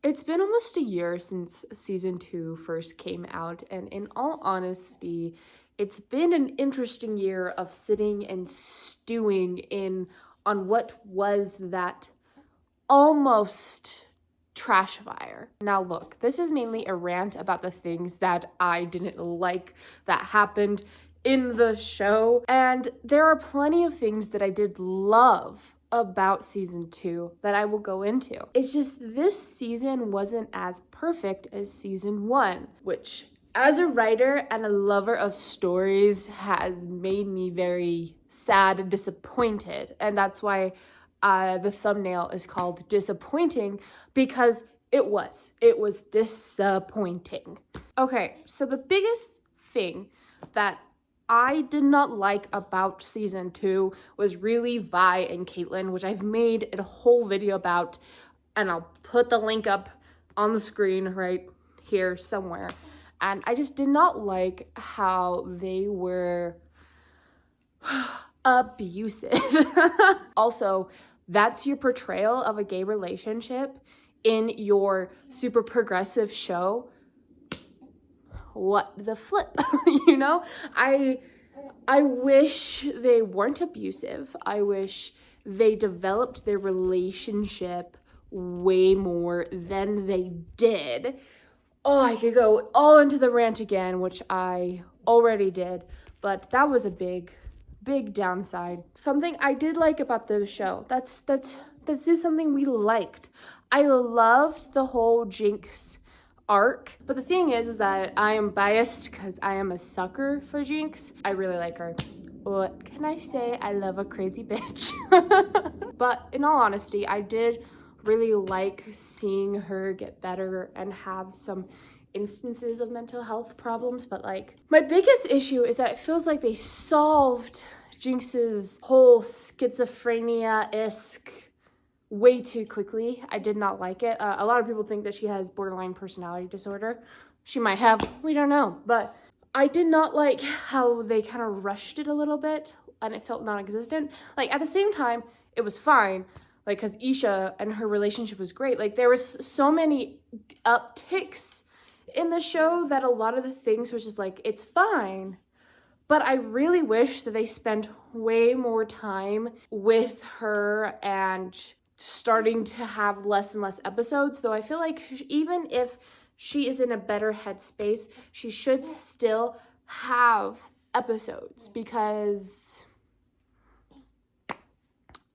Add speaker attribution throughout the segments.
Speaker 1: It's been almost a year since season 2 first came out, and in all honesty, it's been an interesting year of sitting and stewing on what was that almost trash fire. Now look, this is mainly a rant about the things that I didn't like that happened in the show, and there are plenty of things that I did love about season 2 that I will go into. It's just this season wasn't as perfect as season 1, which as a writer and a lover of stories has made me very sad and disappointed. And that's why the thumbnail is called Disappointing, because it was disappointing. Okay, so the biggest thing that I did not like about season 2 was really Vi and Caitlyn, which I've made a whole video about, and I'll put the link up on the screen right here somewhere. And I just did not like how they were abusive. Also, that's your portrayal of a gay relationship in your super progressive show. What the flip? You know, I wish they weren't abusive. I wish they developed their relationship way more than they did. Oh, I could go all into the rant again, which I already did, but that was a big downside. Something I did like about the show. That's just something we liked. I loved the whole Jinx arc, but the thing is that I am biased because I am a sucker for Jinx. I really like her. What can I say? I love a crazy bitch. But in all honesty, I did really like seeing her get better and have some instances of mental health problems. But like, my biggest issue is that it feels like they solved Jinx's whole schizophrenia-esque way too quickly. I did not like it. A lot of people think that she has borderline personality disorder. She might have, we don't know. But I did not like how they kind of rushed it a little bit and it felt non-existent. Like, at the same time, it was fine. Like, because Isha and her relationship was great. Like, there was so many upticks in the show that a lot of the things was just like, it's fine. But I really wish that they spent way more time with her and starting to have less and less episodes, though I feel like even if she is in a better headspace, she should still have episodes, because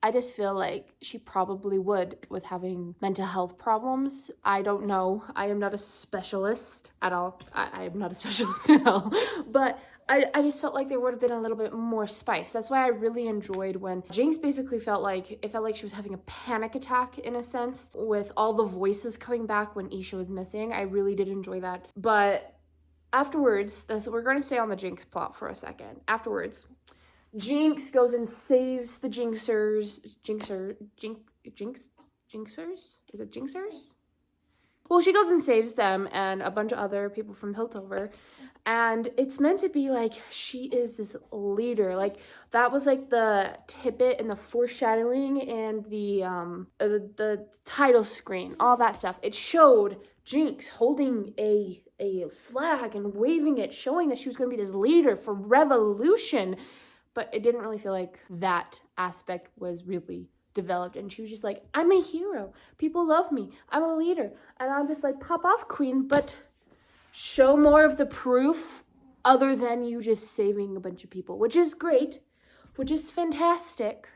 Speaker 1: I just feel like she probably would with having mental health problems. I don't know. I am not a specialist at all. I am not a specialist at all. But I just felt like there would have been a little bit more spice. That's why I really enjoyed when Jinx basically felt like she was having a panic attack in a sense, with all the voices coming back when Isha was missing. I really did enjoy that. But afterwards, we're going to stay on the Jinx plot for a second. Afterwards, Jinx goes and saves the Jinxers. Jinxers? Is it Jinxers? Well, she goes and saves them and a bunch of other people from Piltover. And it's meant to be like she is this leader. Like, that was like the tidbit and the foreshadowing and the title screen, all that stuff. It showed Jinx holding a flag and waving it, showing that she was going to be this leader for revolution. But it didn't really feel like that aspect was really developed. And she was just like, I'm a hero. People love me. I'm a leader. And I'm just like, pop off, queen. But show more of the proof other than you just saving a bunch of people, which is great, which is fantastic.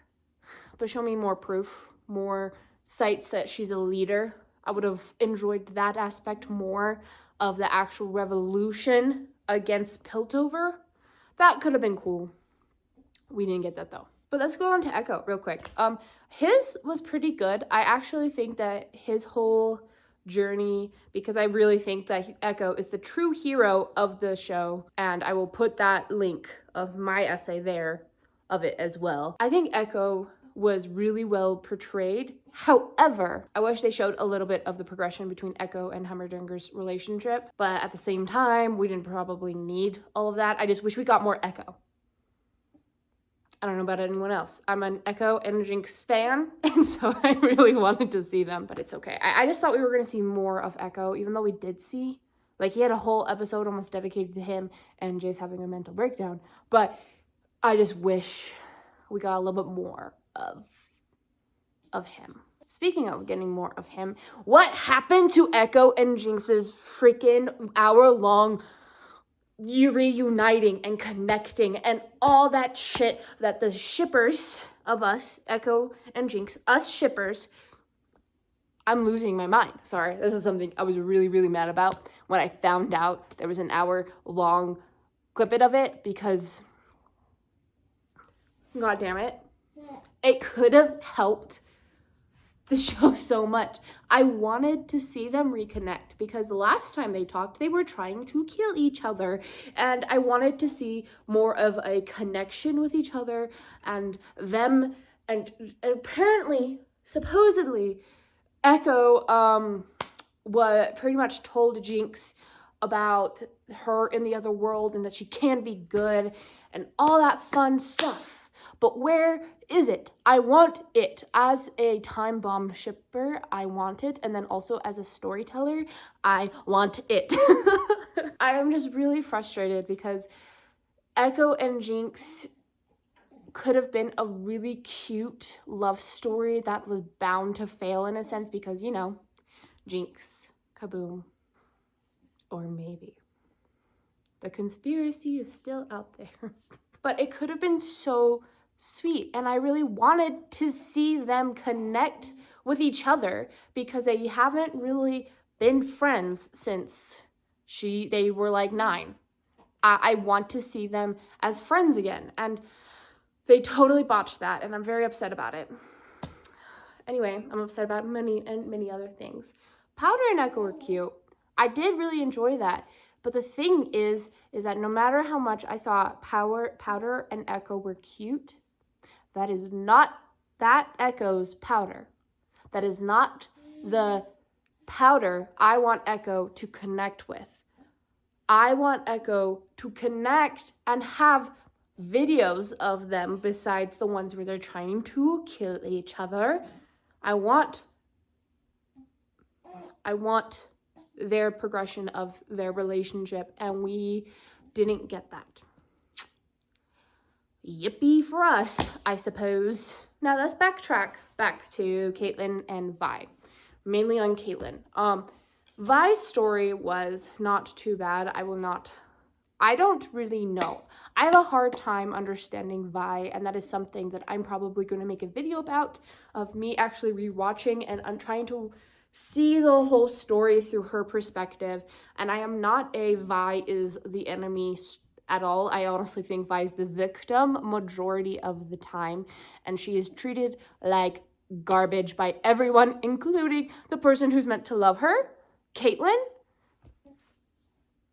Speaker 1: But show me more proof, more sites that she's a leader. I would have enjoyed that aspect more of the actual revolution against Piltover. That could have been cool. We didn't get that though. But let's go on to Ekko real quick. His was pretty good. I actually think that his whole journey, because I really think that Ekko is the true hero of the show, and I will put that link of my essay there of it as well. I think Ekko was really well portrayed. However, I wish they showed a little bit of the progression between Ekko and Heimerdinger's relationship, but at the same time, we didn't probably need all of that. I just wish we got more Ekko. I don't know about anyone else. I'm an Ekko and Jinx fan, and so I really wanted to see them, but it's okay. I just thought we were going to see more of Ekko, even though we did see, like, he had a whole episode almost dedicated to him and Jayce having a mental breakdown, but I just wish we got a little bit more of him. Speaking of getting more of him, what happened to Ekko and Jinx's freaking hour-long reuniting and connecting and all that shit that the shippers of us, Ekko and Jinx, us shippers, I'm losing my mind. Sorry, this is something I was really, really mad about when I found out there was an hour-long clip of it, because, god damn it, it could have helped the show so much. I wanted to see them reconnect, because the last time they talked, they were trying to kill each other, and I wanted to see more of a connection with each other and them. And apparently, supposedly, Ekko pretty much told Jinx about her in the other world and that she can be good and all that fun stuff. But where is it? I want it. As a Timebomb shipper, I want it. And then also as a storyteller, I want it. I am just really frustrated because Ekko and Jinx could have been a really cute love story that was bound to fail in a sense because, you know, Jinx, kaboom. Or maybe. The conspiracy is still out there. But it could have been so sweet, and I really wanted to see them connect with each other because they haven't really been friends since they were like 9. I want to see them as friends again, and they totally botched that, and I'm very upset about it. Anyway, I'm upset about many other things. Powder and Ekko were cute. I did really enjoy that. But the thing is that no matter how much I thought Powder and Ekko were cute, that is not that Ekko's Powder. That is not the Powder I want Ekko to connect with. I want Ekko to connect and have videos of them besides the ones where they're trying to kill each other. I want their progression of their relationship, and we didn't get that. Yippee for us, I suppose. Now let's backtrack back to Caitlyn and Vi. Mainly on Caitlyn. Vi's story was not too bad. I don't really know. I have a hard time understanding Vi, and that is something that I'm probably going to make a video about, of me actually rewatching and I'm trying to see the whole story through her perspective. And I am not a Vi is the enemy at all. I honestly think Vi is the victim majority of the time, and she is treated like garbage by everyone, including the person who's meant to love her, Caitlyn.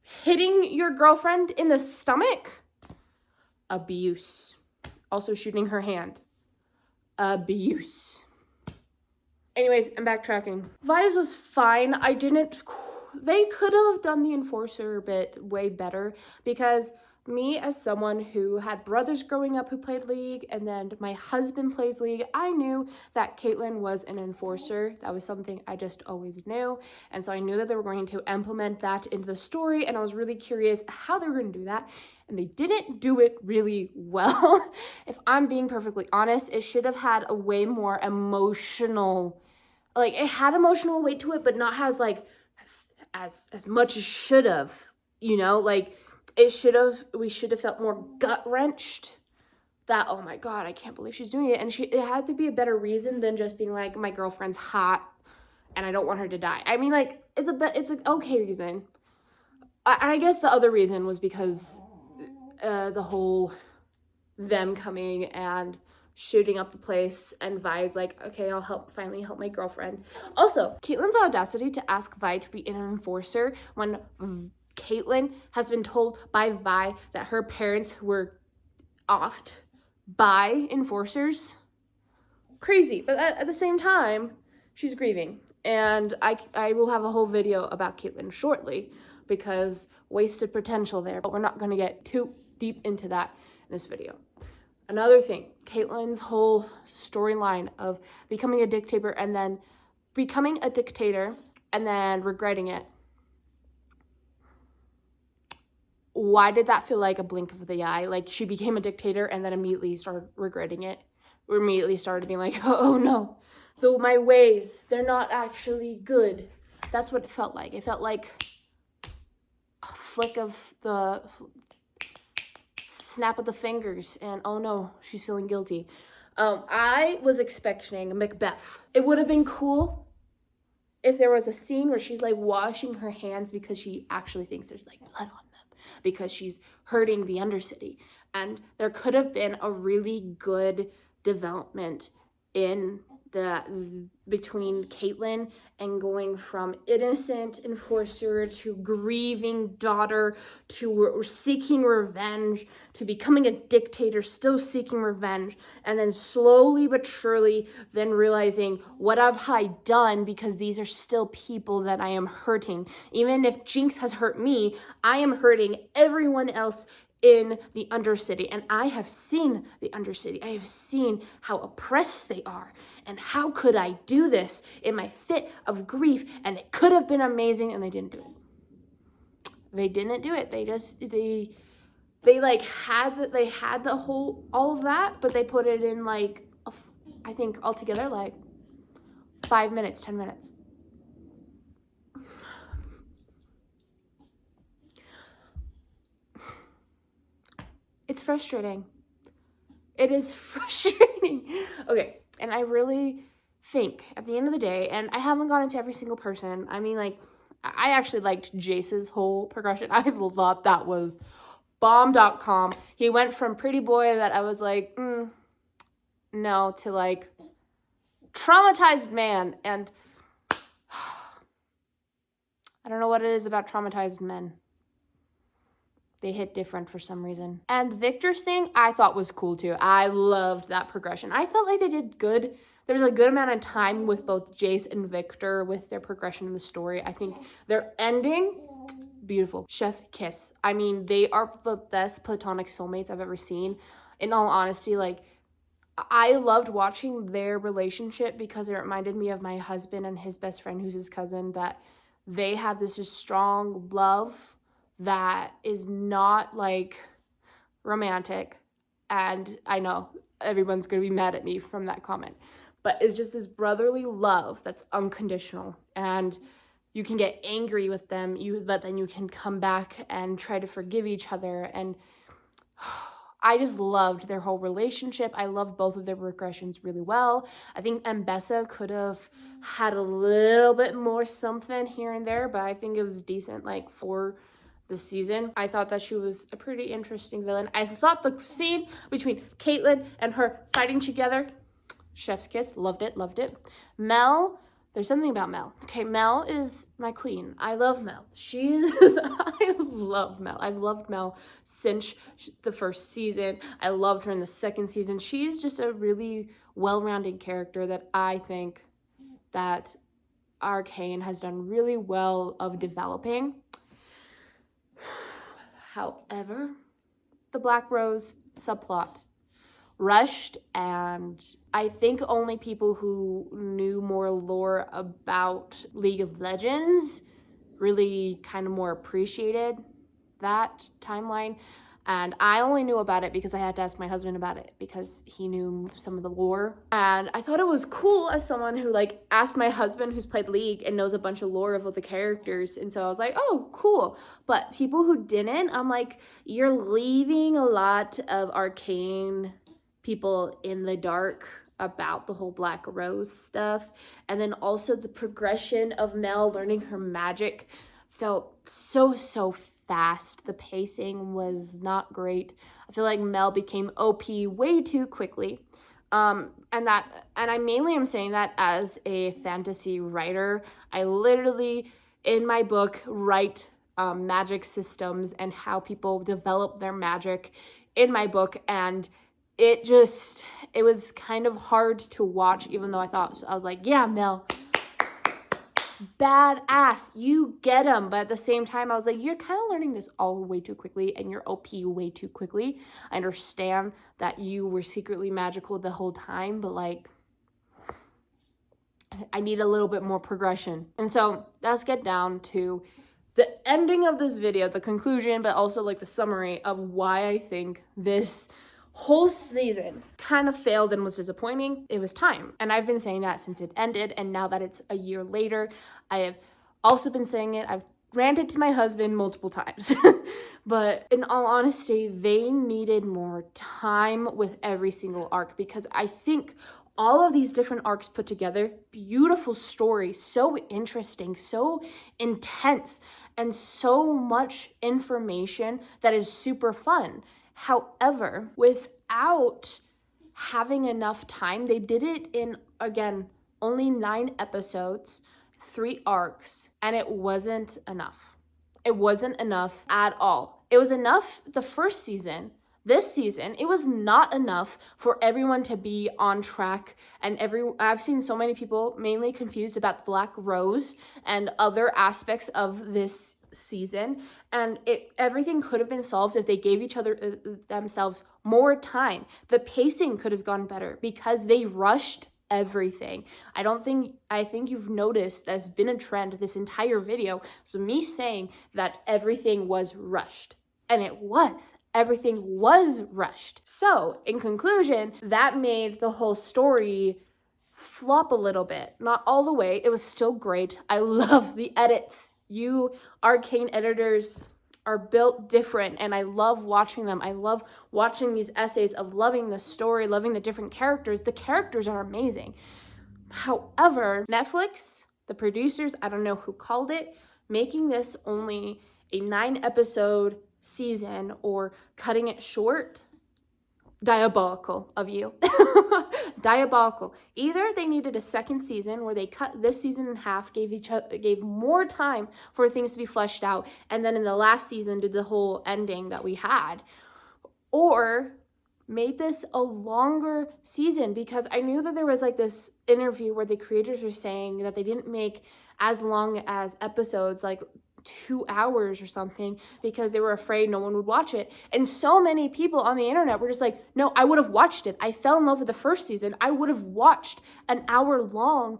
Speaker 1: Hitting your girlfriend in the stomach, abuse. Also shooting her hand, abuse. Anyways, I'm backtracking. Vi's was fine. They could have done the enforcer bit way better, because me, as someone who had brothers growing up who played League, and then my husband plays League, I knew that Caitlyn was an enforcer. That was something I just always knew. And so I knew that they were going to implement that into the story, and I was really curious how they were going to do that. And they didn't do it really well. If I'm being perfectly honest, it should have had a way more emotional, like, it had emotional weight to it, but not as much as should have, you know, like, we should have felt more gut-wrenched that, oh my god, I can't believe she's doing it. And it had to be a better reason than just being like, my girlfriend's hot and I don't want her to die. I mean, like, it's an okay reason. I guess the other reason was because the whole them coming and shooting up the place, and Vi's like, okay, I'll finally help my girlfriend. Also, Caitlyn's audacity to ask Vi to be an enforcer when Caitlyn has been told by Vi that her parents were offed by enforcers. Crazy. But at the same time, she's grieving. And I will have a whole video about Caitlyn shortly, because wasted potential there. But we're not going to get too deep into that in this video. Another thing, Caitlyn's whole storyline of becoming a dictator and then regretting it. Why did that feel like a blink of the eye? Like she became a dictator and then immediately started regretting it. Or immediately started being like, oh no, though my ways, they're not actually good. That's what it felt like. It felt like a flick of the snap of the fingers and oh no, she's feeling guilty. I was expecting Macbeth. It would have been cool if there was a scene where she's like washing her hands because she actually thinks there's like blood on them because she's hurting the Undercity. And there could have been a really good development in the between Caitlyn and going from innocent enforcer to grieving daughter to seeking revenge to becoming a dictator, still seeking revenge, and then slowly but surely then realizing what have I done because these are still people that I am hurting. Even if Jinx has hurt me, I am hurting everyone else in the Undercity, and I have seen the Undercity. I have seen how oppressed they are, and how could I do this in my fit of grief? And it could have been amazing, and they didn't do it. They didn't do it. They like had the whole all of that, but they put it in like I think altogether like 5 minutes, 10 minutes. It's frustrating. It is frustrating. Okay, and I really think at the end of the day, and I haven't gone into every single person. I mean, like, I actually liked Jayce's whole progression. I thought that was bomb.com. He went from pretty boy that I was like, no, to like traumatized man. And I don't know what it is about traumatized men. They hit different for some reason. And Viktor's thing, I thought was cool too. I loved that progression. I felt like they did good. There was a good amount of time with both Jayce and Viktor with their progression in the story. I think their ending, beautiful. Chef kiss. I mean, they are the best platonic soulmates I've ever seen. In all honesty, like, I loved watching their relationship because it reminded me of my husband and his best friend, who's his cousin, that they have this just strong love that is not like romantic. And I know everyone's going to be mad at me from that comment, but it's just this brotherly love that's unconditional. And you can get angry with them, but then you can come back and try to forgive each other. And I just loved their whole relationship. I loved both of their progressions really well. I think Ambessa could have had a little bit more something here and there, but I think it was decent, like, for this season. I thought that she was a pretty interesting villain. I thought the scene between Caitlyn and her fighting together, chef's kiss, loved it. Mel, there's something about Mel. Okay, Mel is my queen. I love Mel. I love Mel. I've loved Mel since the first season. I loved her in the second season. She's just a really well-rounded character that I think that Arcane has done really well of developing. However, the Black Rose subplot rushed, and I think only people who knew more lore about League of Legends really kind of more appreciated that timeline. And I only knew about it because I had to ask my husband about it because he knew some of the lore. And I thought it was cool as someone who like asked my husband who's played League and knows a bunch of lore of the characters. And so I was like, oh, cool. But people who didn't, I'm like, you're leaving a lot of Arcane people in the dark about the whole Black Rose stuff. And then also the progression of Mel learning her magic felt so fast. The pacing was not great. I feel like Mel became OP way too quickly. And I mainly am saying that as a fantasy writer. I literally, in my book, write magic systems and how people develop their magic in my book, and it was kind of hard to watch, even though I was like, yeah, Mel, badass. You get them. But at the same time, I was like, you're kind of learning this all way too quickly and you're OP way too quickly. I understand that you were secretly magical the whole time, but like, I need a little bit more progression. And so let's get down to the ending of this video, the conclusion, but also like the summary of why I think this whole season kind of failed and was disappointing. It was time. And I've been saying that since it ended. And now that it's a year later, I have also been saying it. I've ranted to my husband multiple times. But in all honesty, they needed more time with every single arc, because I think all of these different arcs put together, beautiful story, so interesting, so intense, and so much information that is super fun. However, without having enough time, they did it in, again, only 9 episodes, 3 arcs, and it wasn't enough. It wasn't enough at all. It was enough the first season. This season, it was not enough for everyone to be on track, and I've seen so many people mainly confused about the Black Rose and other aspects of this season, and everything could have been solved if they gave each other themselves more time. The pacing could have gone better because they rushed everything. I think you've noticed that's been a trend this entire video. So me saying that everything was rushed. And it was. Everything was rushed. So, in conclusion, that made the whole story flop a little bit. Not all the way. It was still great. I love the edits. You Arcane editors are built different, and I love watching them. I love watching these essays of loving the story, loving the different characters. The characters are amazing. However, Netflix, the producers, I don't know who called it, making this only a 9-episode season or cutting it short, diabolical of you. Diabolical. Either they needed a second season where they cut this season in half, gave more time for things to be fleshed out, and then in the last season did the whole ending that we had, or made this a longer season, because I knew that there was like this interview where the creators were saying that they didn't make as long as episodes, like 2 hours or something, because they were afraid no one would watch it. And so many people on the internet were just like, no, I would have watched it. I fell in love with the first season. I would have watched an hour-long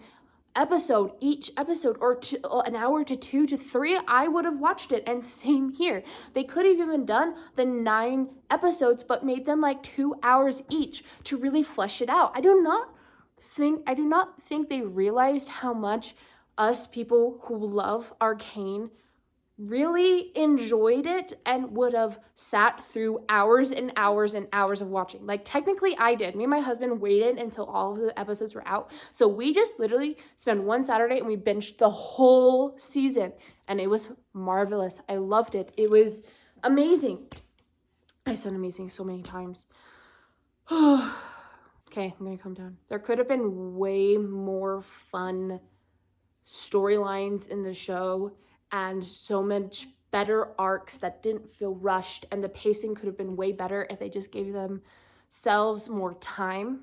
Speaker 1: episode, each episode, or an hour to 2 to 3. I would have watched it. And same here. They could have even done the 9 episodes, but made them like 2 hours each to really flesh it out. I do not think they realized how much us people who love Arcane really enjoyed it and would have sat through hours and hours and hours of watching. Like, technically I did. Me and my husband waited until all of the episodes were out. So we just literally spent one Saturday and we binged the whole season. And it was marvelous. I loved it. It was amazing. I said amazing so many times. Okay, I'm gonna calm down. There could have been way more fun storylines in the show and so much better arcs that didn't feel rushed, and the pacing could have been way better if they just gave themselves more time.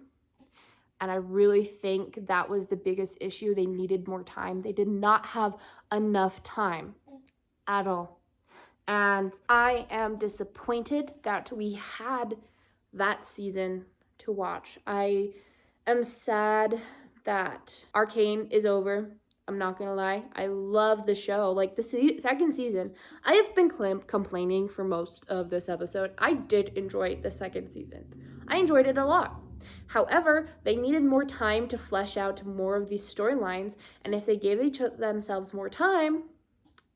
Speaker 1: And I really think that was the biggest issue. They needed more time. They did not have enough time at all. And I am disappointed that we had that season to watch. I am sad that Arcane is over. I'm not gonna lie. I love the show. Like, the second season, I have been complaining for most of this episode. I did enjoy the second season. I enjoyed it a lot. However, they needed more time to flesh out more of these storylines, and if they gave themselves more time,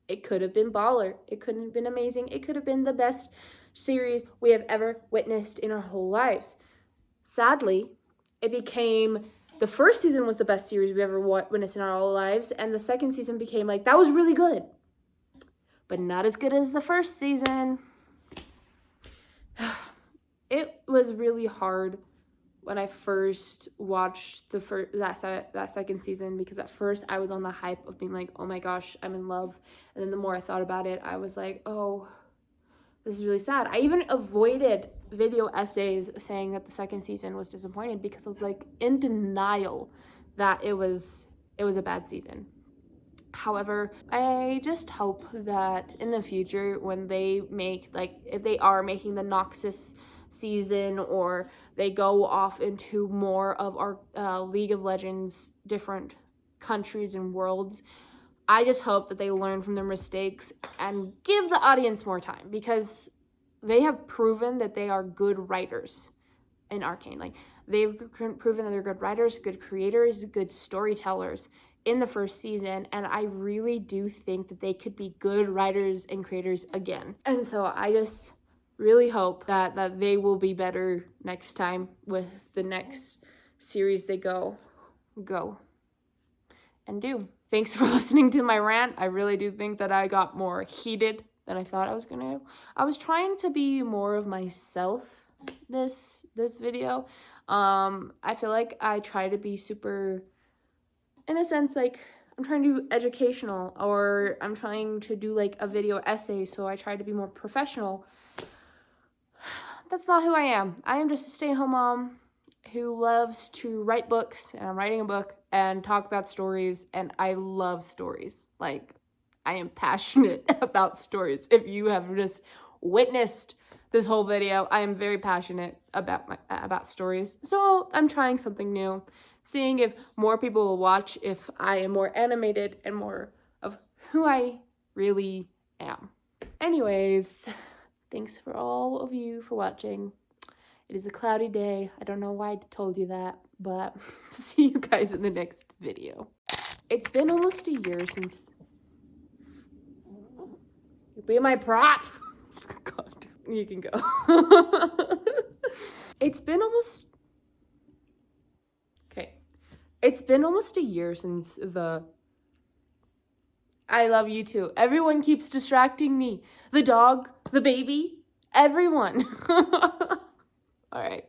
Speaker 1: it could have been baller. It could have been amazing. It could have been the best series we have ever witnessed in our whole lives. Sadly, it became... The first season was the best series we ever witnessed in our whole lives, and the second season became like, that was really good, but not as good as the first season. It was really hard when I first watched that second season, because at first I was on the hype of being like, oh my gosh, I'm in love, and then the more I thought about it, I was like, oh, this is really sad. I even avoided video essays saying that the second season was disappointed, because I was like in denial that it was a bad season. However, I just hope that in the future, when they make, like, if they are making the Noxus season, or they go off into more of our League of Legends different countries and worlds, I just hope that they learn from their mistakes and give the audience more time, because they have proven that they are good writers in Arcane. Like, they've proven that they're good writers, good creators, good storytellers in the first season, and I really do think that they could be good writers and creators again. And so I just really hope that they will be better next time with the next series they go and do. Thanks for listening to my rant. I really do think that I got more heated than I thought I was gonna. I was trying to be more of myself this video. I feel like I try to be super, in a sense, like, I'm trying to do educational, or I'm trying to do like a video essay, so I try to be more professional. That's not who I am. I am just a stay-at-home mom who loves to write books, and I'm writing a book and talk about stories, and I love stories. Like, I am passionate about stories. If you have just witnessed this whole video, I am very passionate about stories. So I'm trying something new, seeing if more people will watch, if I am more animated and more of who I really am. Anyways, thanks for all of you for watching. It is a cloudy day. I don't know why I told you that, but see you guys in the next video. It's been almost a year since... You be my prop! God, you can go. It's been almost... Okay. It's been almost a year since the... I love you too. Everyone keeps distracting me. The dog, the baby, everyone. All right.